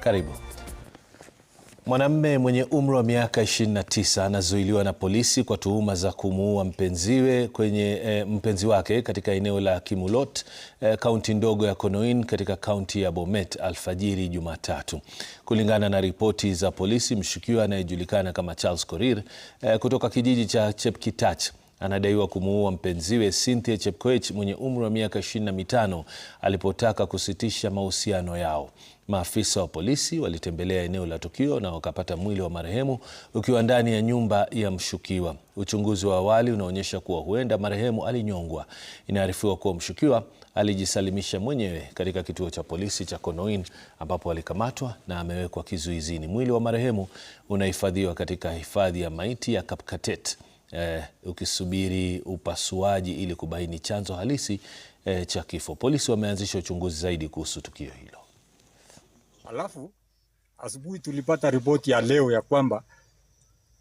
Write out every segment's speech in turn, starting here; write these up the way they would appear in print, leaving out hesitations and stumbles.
Karibu. Mwanamume mwenye umri wa miaka 29 anazuiliwa na polisi kwa tuhuma za kumuua mpenzi wake katika eneo la Kimulot, kaunti ndogo ya Konoin katika kaunti ya Bomet alfajiri Jumatatu. Kulingana na ripoti za polisi, mshukiwa anayejulikana kama Charles Korir kutoka kijiji cha Chepkitach anadaiwa kumuua mpenziwe Cynthia Chepkoech mwenye umri wa miaka 25 alipotaka kusitisha mahusiano yao. Maafisa wa polisi walitembelea eneo la tukio na wakapata mwili wa marehemu ukiwa ndani ya nyumba ya mshukiwa. Uchunguzi wa awali unaonyesha kuwa huenda marehemu alinyongwa. Inaarifiwa kuwa mshukiwa alijisalimisha mwenyewe katika kituo cha polisi cha Konoin ambapo alikamatwa na amewekwa kizuizini. Mwili wa marehemu unahifadhiwa katika hifadhi ya maiti ya Kapkatet ukisubiri upasuaji ili kubaini chanzo halisi cha kifo. Polisi wameanzisha uchunguzi zaidi kuhusu tukio hilo. Alafu asubuhi tulipata ripoti ya leo ya kwamba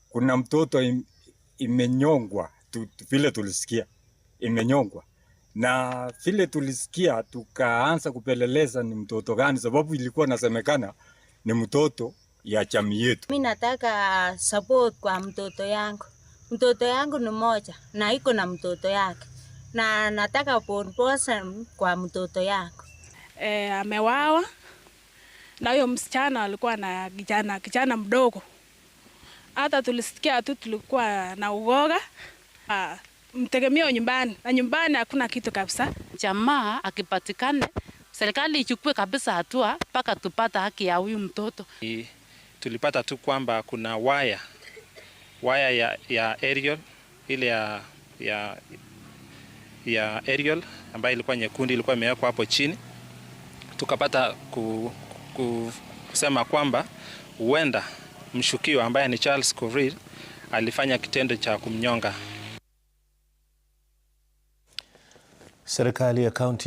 kuna mtoto imenyongwa, vile tulisikia imenyongwa, na vile tulisikia tukaanza kupeleleza ni mtoto gani, sababu ilikuwa nasemekana ni mtoto ya jamii yetu. Mimi nataka support kwa mtoto yangu. Mtoto yangu ni moja na iko na mtoto yake, na nataka postmortem kwa mtoto yangu. Amewawa na huyo msichana alikuwa na kijana mdogo. Hata tulisikia tu tulikuwa na uoga. Mtegemeo nyumbani, na nyumbani hakuna kitu kabisa. Jamaa akipatikane, serikali ichukue kabisa hatua mpaka tupata haki ya huyu mtoto. Tulipata tu kwamba kuna waya ya aerial, ile ya aerial ambayo ilikuwa nyekundu, ilikuwa imewekwa hapo chini. Tukapata kusema kwamba huenda mshukiwa ambaye ni Charles Korir alifanya kitendo cha kumnyonga. Serikali ya kaunti